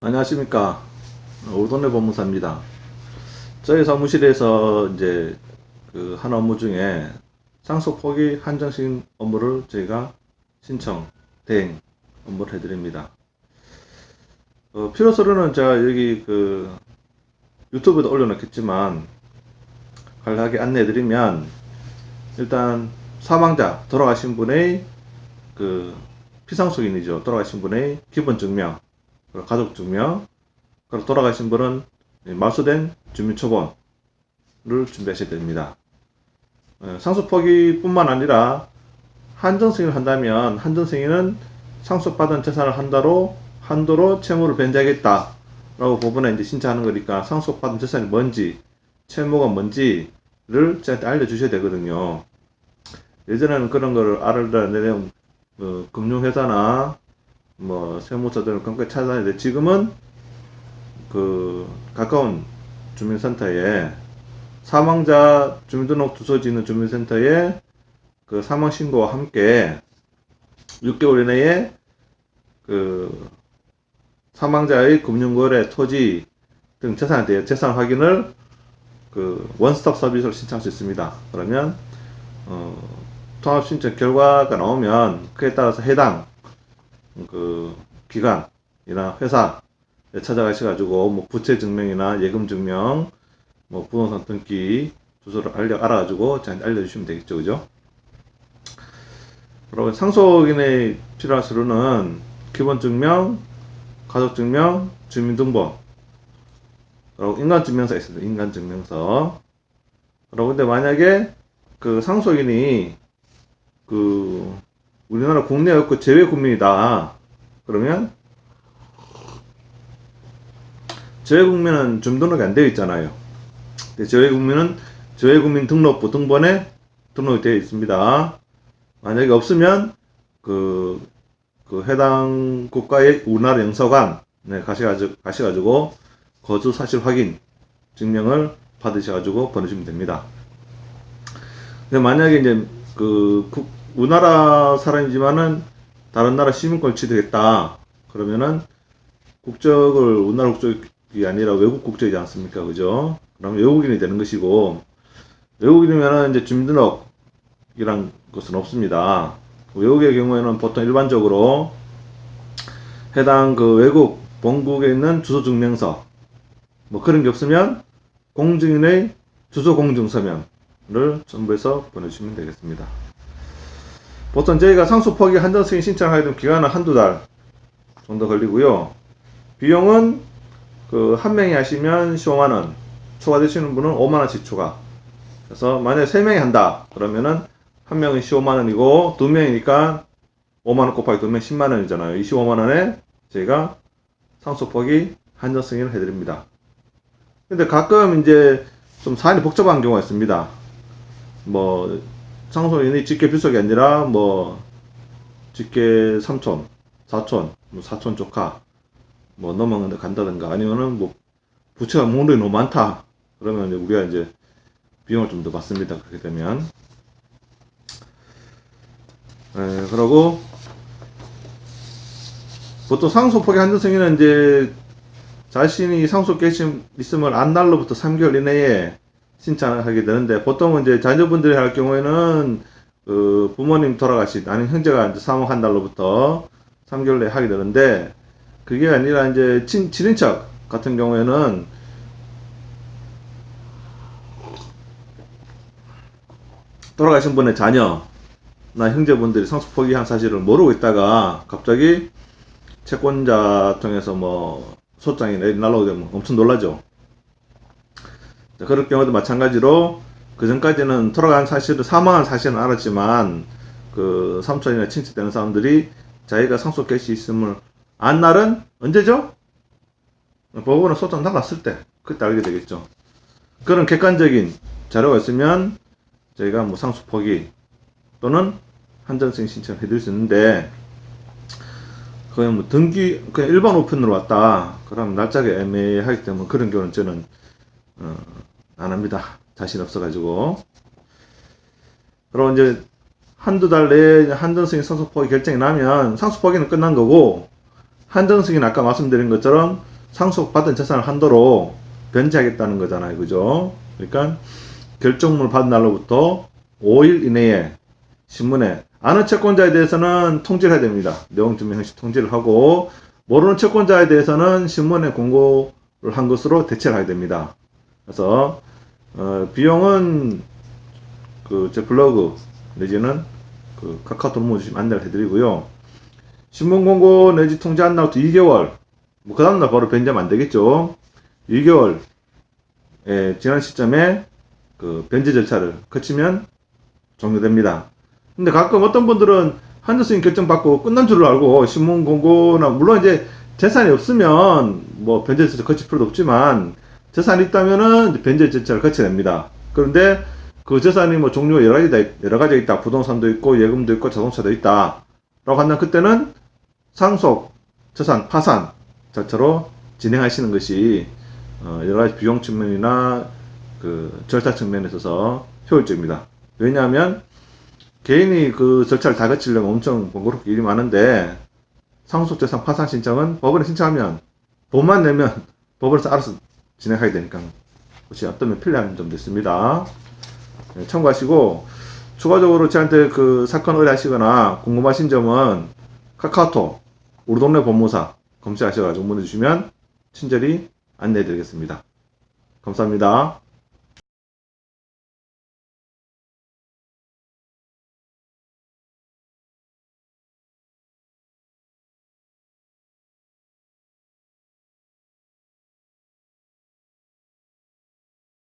안녕하십니까. 오돈의 법무사입니다. 저희 사무실에서 이제 한 업무 중에 상속 포기 한정식 업무를 저희가 신청, 대행 업무를 해드립니다. 필요 서류는 제가 여기 유튜브에도 올려놓겠지만 간략하게 안내해드리면, 일단 사망자, 돌아가신 분의 피상속인이죠. 돌아가신 분의 기본 증명, 그리고 가족 증명, 그리고 돌아가신 분은 말소된 주민처분을 준비하셔야 됩니다. 상속 포기뿐만 아니라 한정승인을 한다면, 한정승인은 상속받은 재산을 한도로 채무를 변제하겠다 라고 법원에 이제 신청하는 거니까, 상속받은 재산이 뭔지, 채무가 뭔지를 저한테 알려주셔야 되거든요. 예전에는 그런 거를 알아내려면 금융회사나 세무서들을 깜깜이 찾아다니는데, 지금은 가까운 주민센터에, 사망자 주민등록 주소지 있는 주민센터에 사망신고와 함께 6개월 이내에 사망자의 금융거래, 토지 등 재산에 대해 재산 확인을 원스톱 서비스로 신청할 수 있습니다. 그러면 통합신청 결과가 나오면 그에 따라서 해당 기관이나 회사 찾아가셔가지고 부채 증명이나 예금 증명, 부동산 등기 주소를 알아가지고 저한테 알려주시면 되겠죠, 그죠? 그리고 상속인의 필요한 서류는 기본 증명, 가족 증명, 주민등본, 그리고 인간증명서 있습니다. 인간증명서. 그리고 근데 만약에 상속인이 우리나라 국내에 없고 제외 국민이다 그러면, 제외 국민은 주민등록이 안 되어 있잖아요. 제외 국민은 제외국민 등록부 등본에 등록이 되어 있습니다. 만약에 없으면 해당 국가의 우리나라 영사관에 가셔가지고 거주 사실 확인 증명을 받으셔가지고 보내주시면 됩니다. 근데 만약에 이제 우리나라 사람이지만은 다른 나라 시민권을 취득했다 그러면은, 국적을 우리나라 국적이 아니라 외국 국적이지 않습니까, 그죠? 그럼 외국인이 되는 것이고, 외국인이면은 이제 주민등록이란 것은 없습니다. 외국의 경우에는 보통 일반적으로 해당 외국 본국에 있는 주소증명서 그런 게 없으면 공증인의 주소공증서면을 첨부해서 보내주시면 되겠습니다. 보통 저희가 상속 포기 한정승인 신청하게 되면 기간은 한두 달 정도 걸리고요. 비용은 한 명이 하시면 15만원, 초과되시는 분은 5만원씩 추가. 그래서 만약에 3명이 한다 그러면은 한 명은 15만원이고 2명이니까 5만원 곱하기 2명 10만원이잖아요. 25만원에 저희가 상속 포기 한정 승인을 해드립니다. 근데 가끔 이제 좀 사안이 복잡한 경우가 있습니다. 상속인이 직계 빌속이 아니라 직계 삼촌, 사촌, 사촌 조카 넘어가는데 간다든가, 아니면은 부채가 목록이 너무 많다 그러면 우리가 이제 비용을 좀 더 받습니다. 그렇게 되면. 그러고 보통 상속 포기 한정 승인은 이제 자신이 상속 결심 있으면 안 날로부터 3개월 이내에 신청하게 되는데, 보통은 이제 자녀분들이 할 경우에는 부모님 돌아가신, 아니면 형제가 이제 사망한 날로부터 3개월 내에 하게 되는데, 그게 아니라 이제 친인척 같은 경우에는 돌아가신 분의 자녀나 형제분들이 상속 포기한 사실을 모르고 있다가 갑자기 채권자 통해서 소장이 날라오게 되면 엄청 놀라죠. 그럴 경우도 마찬가지로, 그 전까지는 돌아간 사실을, 사망한 사실은 알았지만 삼촌이나 친척 되는 사람들이 자기가 상속 개시 있음을 안 날은 언제죠? 법원에 소장 나갔을 때, 그때 알게 되겠죠. 그런 객관적인 자료가 있으면 저희가 상속 포기 또는 한정승인 신청을 해드릴 수 있는데, 그냥 등기 그냥 일반 우편으로 왔다 그럼 날짜가 애매하기 때문에 그런 경우는 저는 안 합니다. 자신 없어가지고. 그리고 이제 한두 달 내에 한정승인 상속 포기 결정이 나면 상속 포기는 끝난 거고, 한정승인 아까 말씀드린 것처럼 상속받은 재산을 한도로 변제하겠다는 거잖아요. 그죠? 그러니까 결정문을 받은 날로부터 5일 이내에 신문에 아는 채권자에 대해서는 통지를 해야 됩니다. 내용 증명 형식 통지를 하고 모르는 채권자에 대해서는 신문에 공고를 한 것으로 대체를 하게 됩니다. 그래서 비용은 제 블로그 내지는 카카오톡 넘어주시면 안내를 해드리고요. 신문 공고 내지 통지 한 날부터 2개월, 그 다음날 바로 변제하면 안 되겠죠. 2개월 지난 시점에 변제 절차를 거치면 종료됩니다. 근데 가끔 어떤 분들은 한도수익 결정받고 끝난 줄 알고 신문 공고나 물론 이제 재산이 없으면 뭐 변제 절차 거칠 필요도 없지만 재산이 있다면은 변제 절차를 거쳐야 됩니다. 그런데 그 재산이 뭐 종류가 여러 가지가 있다. 부동산도 있고 예금도 있고 자동차도 있다. 라고 한다면 그때는 상속, 재산, 파산 절차로 진행하시는 것이 여러 가지 비용 측면이나 절차 측면에 있어서 효율적입니다. 왜냐하면 개인이 그 절차를 다 거치려면 엄청 번거롭게 일이 많은데 상속재산 파산 신청은 법원에 신청하면 돈만 내면 법원에서 알아서 진행하게 되니까 그것이 어떤 면 편리한 점도 있습니다. 네, 참고하시고 추가적으로 저한테 사건 의뢰하시거나 궁금하신 점은 카카오톡 우리 동네 법무사 검색하셔가지고 문의 주시면 친절히 안내해 드리겠습니다. 감사합니다.